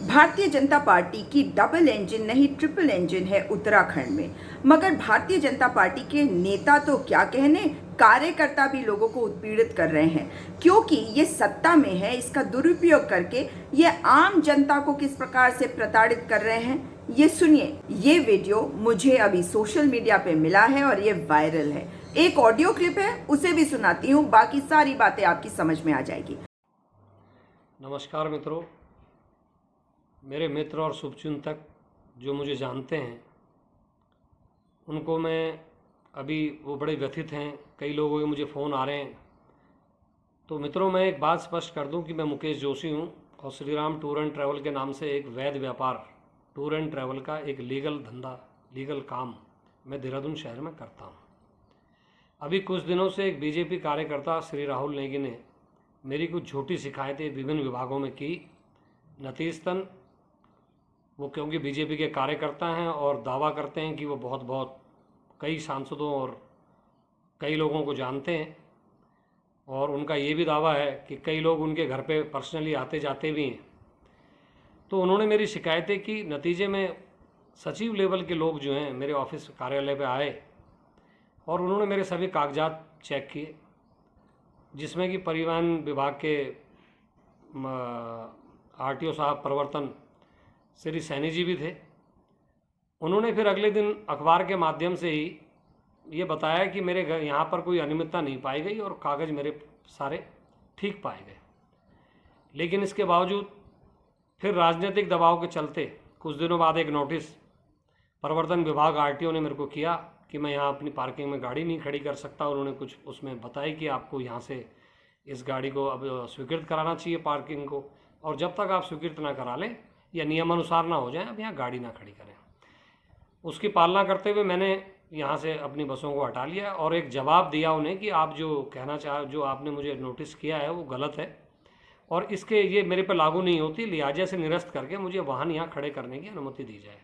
Bharatiya Janata party की double engine नहीं triple engine है उत्तराखंड में। मगर भारतीय जनता पार्टी के नेता तो क्या कहने, कार्यकर्ता भी लोगों को उत्पीड़ित कर रहे हैं, क्योंकि ये सत्ता में है। इसका दुरुपयोग करके ये आम जनता को किस प्रकार से प्रताड़ित कर रहे हैं, ये सुनिए। ये वीडियो मुझे अभी सोशल मीडिया पे मिला है और ये वायरल है। एक ऑडियो क्लिप है, उसे भी सुनाती हूँ, बाकी सारी बातें आपकी समझ में आ जाएगी। नमस्कार मित्रों, मेरे मित्र और शुभचिंतक जो मुझे जानते हैं उनको मैं अभी वो बड़े व्यथित हैं। कई लोगों के मुझे फ़ोन आ रहे हैं। तो मित्रों, मैं एक बात स्पष्ट कर दूं कि मैं मुकेश जोशी हूं और Shri Ram tour and travel के नाम से एक वैध व्यापार टूर एंड ट्रैवल का एक लीगल धंधा, लीगल काम मैं देहरादून शहर में करता हूं। अभी कुछ दिनों से एक बीजेपी कार्यकर्ता श्री राहुल नेगी ने मेरी कुछ झूठी शिकायतें विभिन्न विभागों में की। नतीजतन वो, क्योंकि बीजेपी के कार्यकर्ता हैं और दावा करते हैं कि वो बहुत कई सांसदों और कई लोगों को जानते हैं, और उनका ये भी दावा है कि कई लोग उनके घर पे पर्सनली आते जाते भी हैं। तो उन्होंने मेरी शिकायतें की। नतीजे में सचिव लेवल के लोग जो हैं मेरे ऑफिस कार्यालय पे आए और उन्होंने मेरे सभी कागजात चेक किए, जिसमें कि परिवहन विभाग के आरटीओ साहब प्रवर्तन श्री सैनी जी भी थे। उन्होंने फिर अगले दिन अखबार के माध्यम से ही ये बताया कि मेरे घर यहाँ पर कोई अनियमितता नहीं पाई गई और कागज़ मेरे सारे ठीक पाए गए। लेकिन इसके बावजूद फिर राजनीतिक दबाव के चलते कुछ दिनों बाद एक नोटिस प्रवर्तन विभाग आरटीओ ने मेरे को किया कि मैं यहाँ अपनी पार्किंग में गाड़ी नहीं खड़ी कर सकता। उन्होंने कुछ उसमें बताया कि आपको यहाँ से इस गाड़ी को अब स्वीकृत कराना चाहिए पार्किंग को, और जब तक आप स्वीकृत ना करा लें या नियमानुसार ना हो जाए, अब यहाँ गाड़ी ना खड़ी करें। उसकी पालना करते हुए मैंने यहाँ से अपनी बसों को हटा लिया और एक जवाब दिया उन्हें कि आप जो कहना चाह, जो आपने मुझे नोटिस किया है वो गलत है और इसके ये मेरे पे लागू नहीं होती, लिहाजा से निरस्त करके मुझे वाहन यहाँ खड़े करने की अनुमति दी जाए।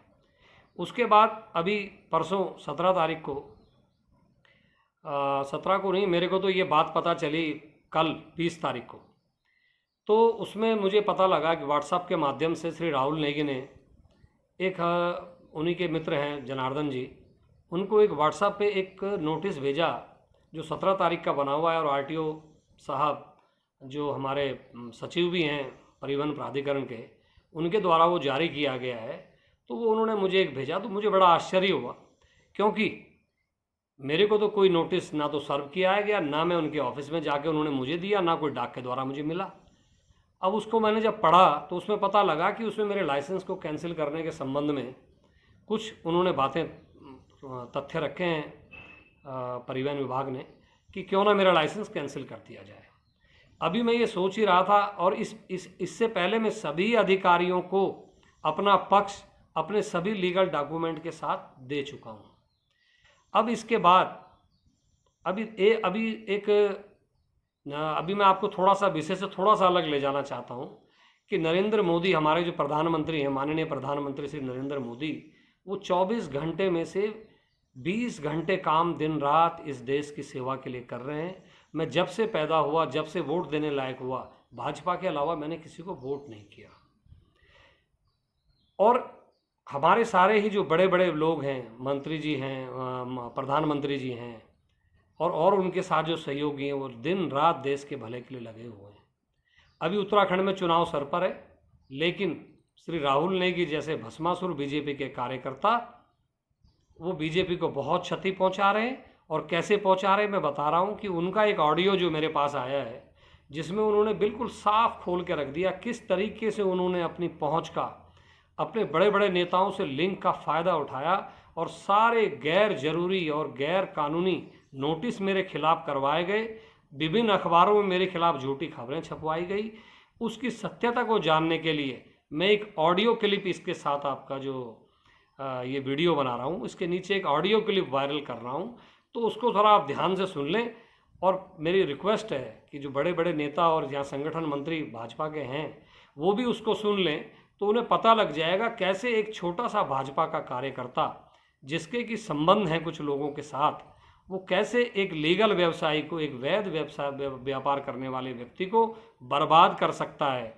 उसके बाद अभी परसों 17 तारीख को 17 को नहीं, मेरे को तो ये बात पता चली कल 20 तारीख को। तो उसमें मुझे पता लगा कि व्हाट्सएप के माध्यम से श्री राहुल नेगी ने एक उन्हीं के मित्र हैं जनार्दन जी, उनको एक व्हाट्सएप पे एक नोटिस भेजा जो 17 तारीख का बना हुआ है, और आरटीओ साहब जो हमारे सचिव भी हैं परिवहन प्राधिकरण के, उनके द्वारा वो जारी किया गया है। तो वो उन्होंने मुझे एक भेजा, तो मुझे बड़ा आश्चर्य हुआ, क्योंकि मेरे को तो कोई नोटिस ना तो सर्व किया गया, ना मैं उनके ऑफिस में जाके उन्होंने मुझे दिया, ना कोई डाक के द्वारा मुझे मिला। अब उसको मैंने जब पढ़ा तो उसमें पता लगा कि उसमें मेरे लाइसेंस को कैंसिल करने के संबंध में कुछ उन्होंने बातें, तथ्य रखे हैं परिवहन विभाग ने कि क्यों ना मेरा लाइसेंस कैंसिल कर दिया जाए। अभी मैं ये सोच ही रहा था, और इससे पहले मैं सभी अधिकारियों को अपना पक्ष अपने सभी लीगल डॉक्यूमेंट के साथ दे चुका हूँ। अब इसके बाद अभी मैं आपको थोड़ा सा विषय से थोड़ा सा अलग ले जाना चाहता हूँ कि नरेंद्र मोदी, हमारे जो प्रधानमंत्री हैं, माननीय प्रधानमंत्री श्री नरेंद्र मोदी, वो 24 घंटे में से 20 घंटे काम दिन रात इस देश की सेवा के लिए कर रहे हैं। मैं जब से पैदा हुआ, जब से वोट देने लायक हुआ, भाजपा के अलावा मैंने किसी को वोट नहीं किया। और हमारे सारे ही जो बड़े बड़े लोग हैं, मंत्री जी हैं, प्रधानमंत्री जी हैं, और उनके साथ जो सहयोगी हैं, वो दिन रात देश के भले के लिए लगे हुए हैं। अभी उत्तराखंड में चुनाव सर पर है, लेकिन श्री राहुल नेगी जैसे भस्मासुर बीजेपी के कार्यकर्ता वो बीजेपी को बहुत क्षति पहुंचा रहे हैं। और कैसे पहुंचा रहे हैं मैं बता रहा हूं कि उनका एक ऑडियो जो मेरे पास आया है, जिसमें उन्होंने बिल्कुल साफ खोल के रख दिया किस तरीके से उन्होंने अपनी पहुँच का, अपने बड़े बड़े नेताओं से लिंक का फ़ायदा उठाया और सारे गैर जरूरी और गैर कानूनी नोटिस मेरे खिलाफ करवाए गए। विभिन्न अखबारों में मेरे खिलाफ झूठी खबरें छपवाई गई। उसकी सत्यता को जानने के लिए मैं एक ऑडियो क्लिप इसके साथ आपका जो ये वीडियो बना रहा हूँ, इसके नीचे एक ऑडियो क्लिप वायरल कर रहा हूँ, तो उसको थोड़ा आप ध्यान से सुन लें। और मेरी रिक्वेस्ट है कि जो बड़े बड़े नेता और यहाँ संगठन मंत्री भाजपा के हैं वो भी उसको सुन लें, तो उन्हें पता लग जाएगा कैसे एक छोटा सा भाजपा का कार्यकर्ता, जिसके कि संबंध हैं कुछ लोगों के साथ, वो कैसे एक लीगल व्यवसायी को, एक वैध व्यवसाय व्यापार करने वाले व्यक्ति को बर्बाद कर सकता है।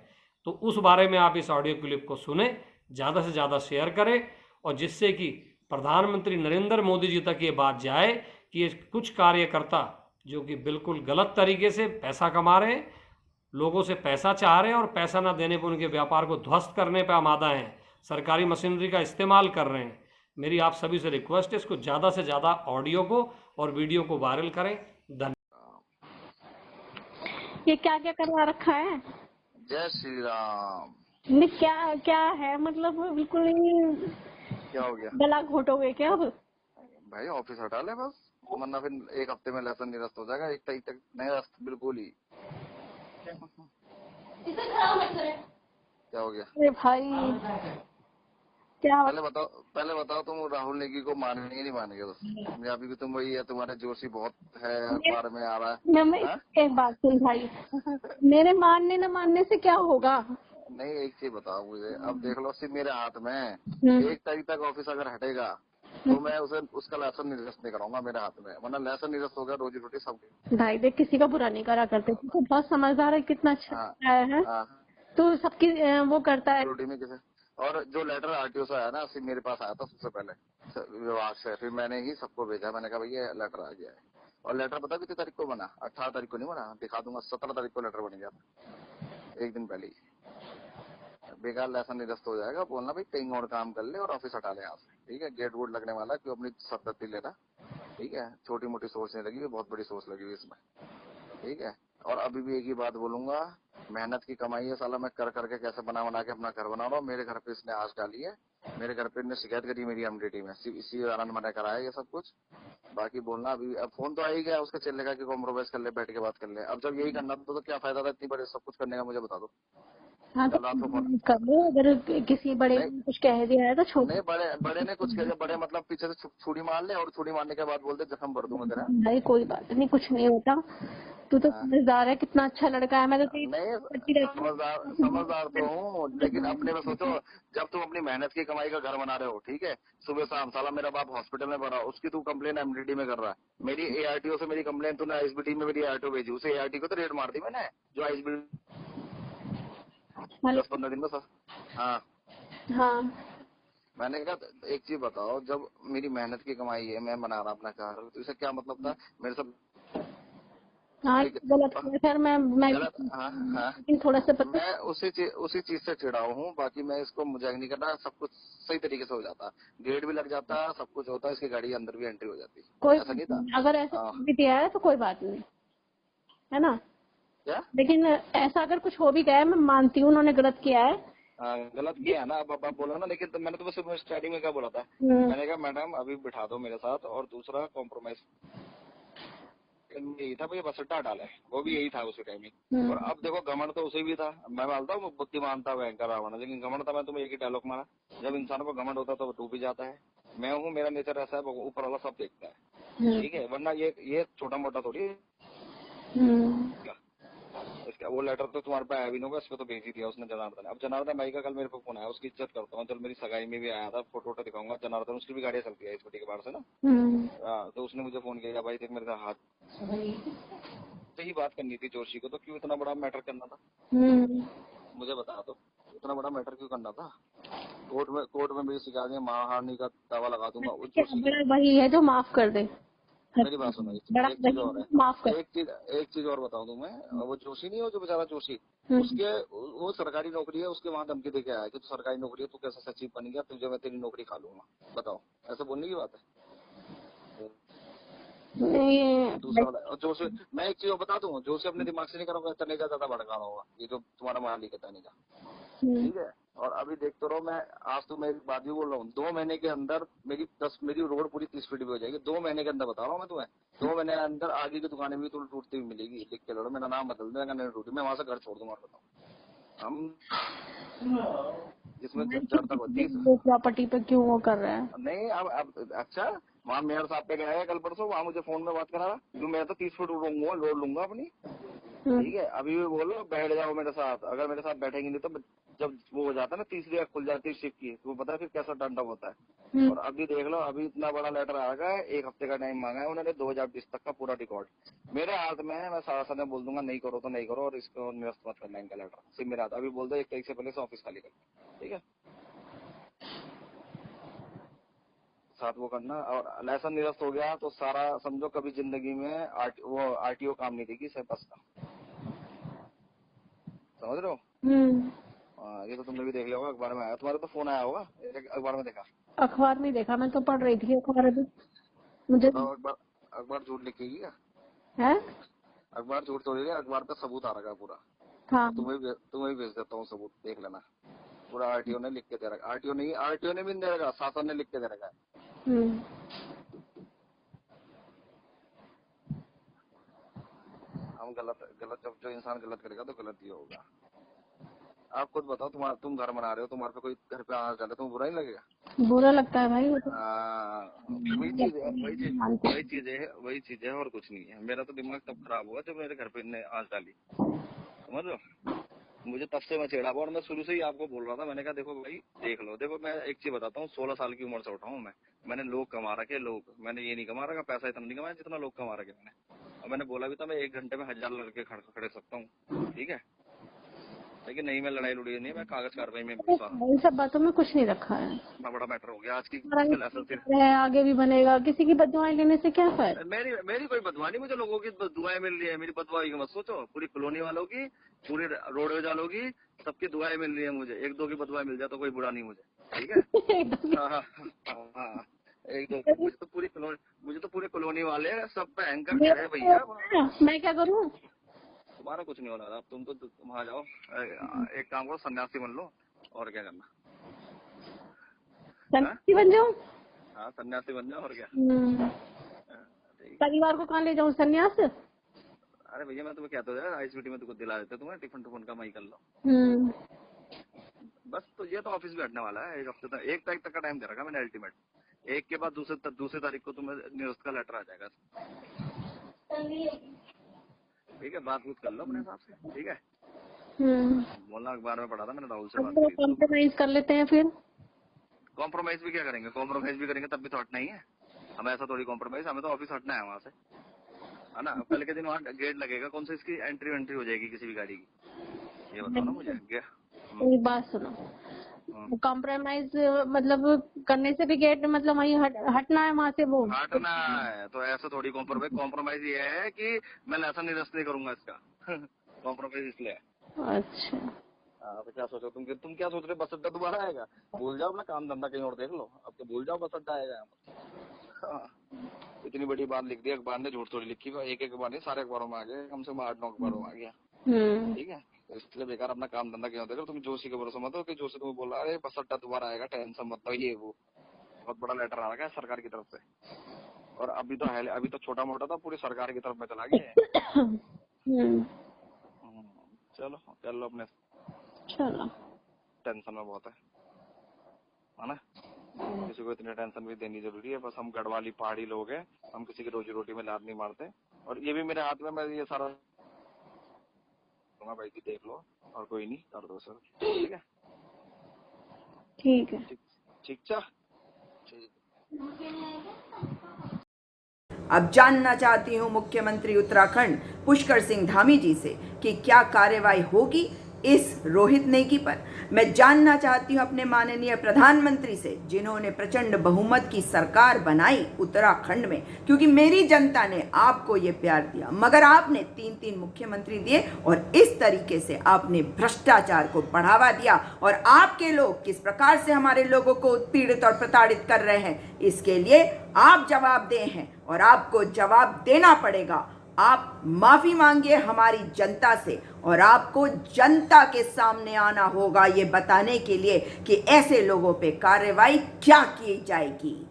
तो उस बारे में आप इस ऑडियो क्लिप को सुने, ज़्यादा से ज़्यादा शेयर करें, और जिससे कि प्रधानमंत्री नरेंद्र मोदी जी तक ये बात जाए कि ये कुछ कार्यकर्ता जो कि बिल्कुल गलत तरीके से पैसा कमा रहे हैं, लोगों से पैसा चाह रहे हैं और पैसा ना देने पर उनके व्यापार को ध्वस्त करने पर आमादा हैं, सरकारी मशीनरी का इस्तेमाल कर रहे हैं। मेरी आप सभी से रिक्वेस्ट है, इसको ज़्यादा से ज़्यादा ऑडियो को और वीडियो को वायरल करें। धन्यवाद। ये क्या क्या करवा रखा है? जय श्री राम। ये क्या क्या है? मतलब बिल्कुल ही क्या हो गया गला घोटोगे क्या अब? भाई? ऑफिस हटा ले बस, वरना फिर एक हफ्ते में लेसन निरस्त हो जाएगा। एक तारीख तक निरस्त बिल्कुल ही। क्या हो गया? अरे भाई क्या पहले बताओ तुम राहुल नेगी को मानेंगे नहीं मानेंगे? बस अभी भी तुम वही है, तुम्हारे जोशी बहुत है, अखबार में आ रहा है। मैं एक बात सुन भाई, मेरे मानने न मानने से क्या होगा? नहीं, एक चीज बताओ मुझे, अब देख लो सिर्फ मेरे हाथ में है। 1 तारीख तक ऑफिस अगर हटेगा तो मैं उसका लाइसेंस निरस्त नहीं कराऊंगा मेरे हाथ में, वरना लाइसेंस निरस्त हो गया, रोजी रोटी सब। भाई देख, किसी का बुरा नहीं करा करते, तू तो बहुत समझदार है, कितना अच्छा है। तो सबकी वो करता है रोटी में किसे। और जो लेटर आरटीओ से आया ना, सिर्फ मेरे पास आया था सबसे पहले विभाग से, फिर मैंने ही सबको भेजा। मैंने कहा भैया लेटर आ गया है। और लेटर पता कितनी तारीख को बना? 18 तारीख को नहीं बना, दिखा दूंगा। 17 तारीख को लेटर बन गया था, एक दिन पहले ही। बेकार लाइसेंस निरस्त हो जाएगा। बोलना भाई कहीं और काम कर ले और ऑफिस हटा ले यहाँ से, ठीक है? गेट वोट लगने वाला, क्यों अपनी सरदर्दी लेना, ठीक है? छोटी मोटी सोच नहीं लगी हुई, बहुत बड़ी सोच लगी हुई इसमें, ठीक है? और अभी भी एक ही बात बोलूंगा, मेहनत की कमाई है साला, मैं कर करके कैसे बना के अपना घर बना रहा हूँ। मेरे घर पे इसने आस डाली है, मेरे घर पे इसने शिकायत करी मेरी एमडीटी में, इसी कारण मैंने कराया ये सब कुछ। बाकी बोलना अभी, अब फोन तो आ ही गया उसके, चलने का कि कॉम्प्रोमाइज कर ले, बैठ के बात कर ले। अब जब यही करना तो क्या फायदा था इतनी बड़े सब कुछ करने का? मुझे बता दो। हाँ तो कर लो, अगर किसी बड़े ने कुछ कह दिया है तो छोड़। नहीं, बड़े ने कुछ कह दिया, बड़े मतलब पीछे से छुरी मार ले, और छुरी मारने के बाद बोलते जख्म भर दूंगा तेरा। भाई कोई बात नहीं, कुछ नहीं होता। तू तो समझदार है, कितना अच्छा लड़का है। मैं तो नहीं, समझदार तो हूँ, लेकिन अपने में सोचो, जब तुम अपनी मेहनत की कमाई का घर बना रहे हो, ठीक है? सुबह शाम साला मेरा बाप हॉस्पिटल में भरा, उसकी तू कंप्लेन एमडीटी में कर रहा है। मेरी एआरटीओ से मेरी कंप्लेन तूने आईएसबीटी में मेरी एआरटीओ भेजी, उसे एआरटी को तो रेड मार दी मैंने, जो आईएसबीटी 10-15 दिन में सर। हाँ, मैंने कहा एक चीज बताओ, जब मेरी मेहनत की कमाई है, मैं बना रहा अपना घर, तो इसे क्या मतलब था मेरे सब? हाँ गलत है सर, मैं लेकिन थोड़ा सा मैं उसी चीज से चिढ़ा हूँ। बाकी मैं इसको मजाक नहीं करना, सब कुछ सही तरीके से हो जाता, गेट भी लग जाता, सब कुछ होता, इसकी गाड़ी अंदर भी एंट्री हो जाती। कोई ऐसा नहीं था। अगर ऐसा भी दिया है तो कोई बात नहीं है ना, क्या? लेकिन ऐसा अगर कुछ हो भी गया है, मैं मानती हूँ उन्होंने गलत किया है। गलत किया है ना, अब आप बोला ना, लेकिन तो मैंने तो बस स्टार्टिंग में क्या बोला था, मैंने कहा मैडम अभी बिठा दो मेरे साथ, और दूसरा कॉम्प्रोमाइज यही था भैया, बस अड्डा डाले, वो भी यही था उसी टाइमिंग। और अब देखो घमंड तो उसे भी था, मैं मानता हूँ बुद्धिमान था, भयंकर रावण, लेकिन घमंड था। मैं तुम्हें एक ही डायलॉग मारा, जब इंसान को घमंड होता है तो वो डूब ही जाता है। मैं हूँ, मेरा नेचर ऐसा है, ऊपर वाला सब देखता है, ठीक है? वरना ये छोटा मोटा थोड़ी इसका। वो लेटर तो तुम्हारे पास आया भी नहीं होगा, इस पे तो भेज ही दिया उसने जनार्दन। अब जनार्दन भाई का कल मेरे पे फोन आया, उसकी इज्जत करता हूँ, चल मेरी सगाई में भी आया था, फोटो दिखाऊंगा। जनार्दन, उसकी भी गाड़ियाँ चलती है इस के बाहर से ना। तो उसने मुझे फोन किया, भाई देख मेरे का हाथ, तो ही बात करनी थी जोशी को, तो क्यों इतना बड़ा मैटर करना था? मुझे बता दो, इतना बड़ा मैटर क्यों करना था? कोर्ट में मेरी शिकायत में मानहानि का दावा लगा दूंगा। वही है जो माफ कर दे। मेरी बात सुनो, एक चीज और है, एक चीज और बताऊं तुम्हें। वो जोशी नहीं हो, जो बेचारा जोशी, उसके वो सरकारी नौकरी है, उसके वहाँ धमकी देके आया कि तू सरकारी नौकरी है, तू कैसा सचिव बन गया, तुझे मैं तेरी नौकरी खा लूंगा। बताओ, ऐसा बोलने की बात है? दूसरा जोशी, मैं एक चीज बता दूं, जोशी अपने दिमाग से नहीं करूंगा, तनेजा ज्यादा भड़काना होगा, ये जो तुम्हारा मालिक है तनेजा, ठीक है? और अभी देखते रहो, मैं आज तो मैं एक बात भी बोल रहा हूँ, 2 महीने के अंदर मेरी रोड पूरी 30 फीट भी हो जाएगी। 2 महीने के अंदर बता रहा हूँ मैं तुम्हें, 2 महीने के अंदर आगे की दुकानें भी टूटती हुई मिलेगी। लिख के लो, मेरा नाम बदल देगा, नहीं टूटी, मैं वहाँ से घर छोड़ दूंगा। बताओ हम जिसमें चढ़ता प्रॉपर्टी पे क्यों वो कर रहे हैं? नहीं, अब अच्छा, वहाँ मेयर साहब पे गया है कल परसों, वहाँ मुझे फोन में बात करा रहा, क्यों? मैं तो 30 फीट लोड लूंगा अपनी, ठीक है? अभी भी बोलो बैठ जाओ मेरे साथ, अगर मेरे साथ बैठेंगे नहीं तो जब वो हो जाता है ना, तीसरी आंख खुल जाती है शिप की, तो वो पता है फिर कैसा डंडा होता है। और अभी देख लो, अभी इतना बड़ा लेटर आ गया है, 1 हफ्ते का टाइम मांगा है उन्होंने, 2020 तक का पूरा रिकॉर्ड मेरे हाथ में है। मैं शासन में बोल दूंगा नहीं करो तो नहीं करो, और इसको निरस्त मत करना इनका लेटर, सिर्फ मेरे हाथ। अभी बोल दो 1 तारीख से पहले से ऑफिस खाली कर, ठीक है, साथ वो करना। और लाइसेंस निरस्त हो गया तो सारा समझो कभी जिंदगी में वो आरटीओ काम नहीं देगी सिर्फ बस का, समझ रहे हो। ये तो तुमने भी देख लिया होगा, अखबार में आया, तुम्हारे तो फोन आया होगा, अखबार में देखा। अखबार में देखा, मैं तो पढ़ रही थी अखबार अभी। मुझे अखबार झूठ लिखेगी क्या? है, अखबार झूठ तो लिखेगा, अखबार पे सबूत आ रखा है पूरा। हाँ तुम्हें भेज देता हूँ सबूत, देख लेना। पूरा आरटीओ ने लिख के दे रखा, आरटीओ ने भी नहीं दे रखा, शासन ने लिख के दे रखा है। हम गलत जब जो इंसान गलत करेगा तो गलत ही होगा। आप खुद बताओ, तुम घर बना रहे हो, तुम्हारे पे कोई घर पे आना चाहता है, तुम्हें बुरा नहीं लगेगा? बुरा लगता है भाई वो तो। वही चीज है और कुछ नहीं है। मेरा तो दिमाग तब खराब हुआ जब मेरे घर पे इनने आंच डाली, समझ लो। मुझे तब से मैं छेड़ा हुआ, और मैं शुरू से ही आपको बोल रहा था, मैंने कहा देखो भाई देख लो, देखो मैं एक चीज बताता हूँ, 16 साल की उम्र से उठा हूँ मैंने लोग कमा रखे, मैंने ये नहीं कमा रखा, पैसा इतना नहीं कमाया जितना लोग कमा रखे मैंने। और मैंने बोला भी था मैं 1 घंटे में 1000 लड़के खड़े सकता हूँ, ठीक है, लेकिन नहीं, मैं लड़ाई लुड़ी नहीं, मैं कागज कार्रवाई में इन सब बातों में कुछ नहीं रखा है। इतना बड़ा मैटर हो गया आज की। आगे भी बनेगा, किसी की बददुआएं लेने से क्या फायदा। मेरी कोई बददुआ नहीं, मुझे लोगों की दुआएं मिल रही है, मेरी बददुआई की मत सोचो। पूरी कॉलोनी वालों की, पूरी रोडवेज वालों की, सबकी दुआएं मिल रही है मुझे। 1-2 की बददुआएं मिल जाए तो कोई बुरा नहीं मुझे, ठीक है। हाँ, 1-2 मुझे तो पूरी कॉलोनी वाले सब पे एंकर कह रहे हैं भैया। मैं क्या करूँ? तुम्हारा कुछ नहीं हो रहा, तुम वहाँ जाओ, एक काम करो, सन्यासी बन लो, और क्या करना। सन्यासी बन जाऊँ? हाँ, सन्यासी बन जाओ, और क्या। परिवार को कहाँ ले जाऊँ सन्यास? अरे भैया मैं तुम्हें कहता हूँ आईसीटी में तुमको दिला देते, तुम्हें टिफिन का मई कर लो बस। तो ये तो ऑफिस भी हटने वाला है 1 हफ्ते तक, 1 तारीख तक का टाइम दे रखा मैंने अल्टीमेट। 1 के बाद दूसरी तारीख को तुम्हें निरस्त का लेटर आ जाएगा, ठीक है। बात कर लो अपने हिसाब से, ठीक है। बोलना, अखबार में पढ़ा था मैंने, राहुल से बात की। कॉम्प्रोमाइज कर लेते हैं फिर। कॉम्प्रोमाइज भी क्या करेंगे, कॉम्प्रोमाइज भी करेंगे तब भी तो हटना ही है हमें। ऐसा थोड़ी कॉम्प्रोमाइज, हमें तो ऑफिस हटना है वहाँ से, है ना। पहले के दिन वहाँ गेट लगेगा, कौन सी इसकी एंट्री हो जाएगी किसी भी गाड़ी की, ये बताओ ना मुझे। एक बात सुनो, कॉम्प्रोमाइज मतलब करने से भी गेट मतलब वहीं हटना है वहाँ से, वो हटना है। तो ऐसा थोड़ी कॉम्प्रोमाइज ये है कि मैं लाइसेंस निरस्त नहीं करूंगा इसका। कॉम्प्रोमाइज इसलिए। अच्छा, तो क्या सोचो तुम क्या सोच रहे, बस अड्डा दोबारा आएगा? भूल जाओ अपना काम धंधा, कहीं और देख लो, अब तो भूल जाओ, बस अड्डा आएगा। इतनी बड़ी बात लिख दी अखबार ने, झूठ थोड़ी लिखी, एक अखबार नहीं सारे अखबारों में आ गया, कम से कम 8-9 अखबारों में आ गया, ठीक है। इसलिए बेकार अपना काम धंधा क्यों देखो। तुम जोशी के भरोसे मत हो कि जोशी तुम्हें बोला अरे बस अड्डा दोबारा आएगा, टेंशन मत लो, ये वो बहुत बड़ा लेटर आ रहा है सरकार की तरफ से। और अभी तो छोटा मोटा था, पूरी सरकार की तरफ में चला गया। चलो कर लो अपने, चलो टेंशन में बहुत है ना। किसी को इतनी टेंशन भी देनी जरूरी है? बस हम गढ़वाली पहाड़ी लोग हैं, हम किसी की रोजी रोटी में लाद नहीं मारते। और ये भी मेरे हाथ में, मैं ये सारा भाई की देख लो, और कोई नहीं, कर दो सर, ठीक है। ठीक है, ठीक चा। अब जानना चाहती हूं मुख्यमंत्री उत्तराखंड पुष्कर सिंह धामी जी से कि क्या कार्रवाई होगी इस रोहित नेगी पर। मैं जानना चाहती हूं अपने माननीय प्रधानमंत्री से, जिन्होंने प्रचंड बहुमत की सरकार बनाई उत्तराखंड में, क्योंकि मेरी जनता ने आपको ये प्यार दिया, मगर आपने 3-3 मुख्यमंत्री दिए और इस तरीके से आपने भ्रष्टाचार को बढ़ावा दिया। और आपके लोग किस प्रकार से हमारे लोगों को उत्पीड़ित और प्रताड़ित कर रहे हैं, इसके लिए आप जवाबदेह हैं और आपको जवाब देना पड़ेगा। आप माफी मांगिए हमारी जनता से, और आपको जनता के सामने आना होगा ये बताने के लिए कि ऐसे लोगों पे कार्रवाई क्या की जाएगी।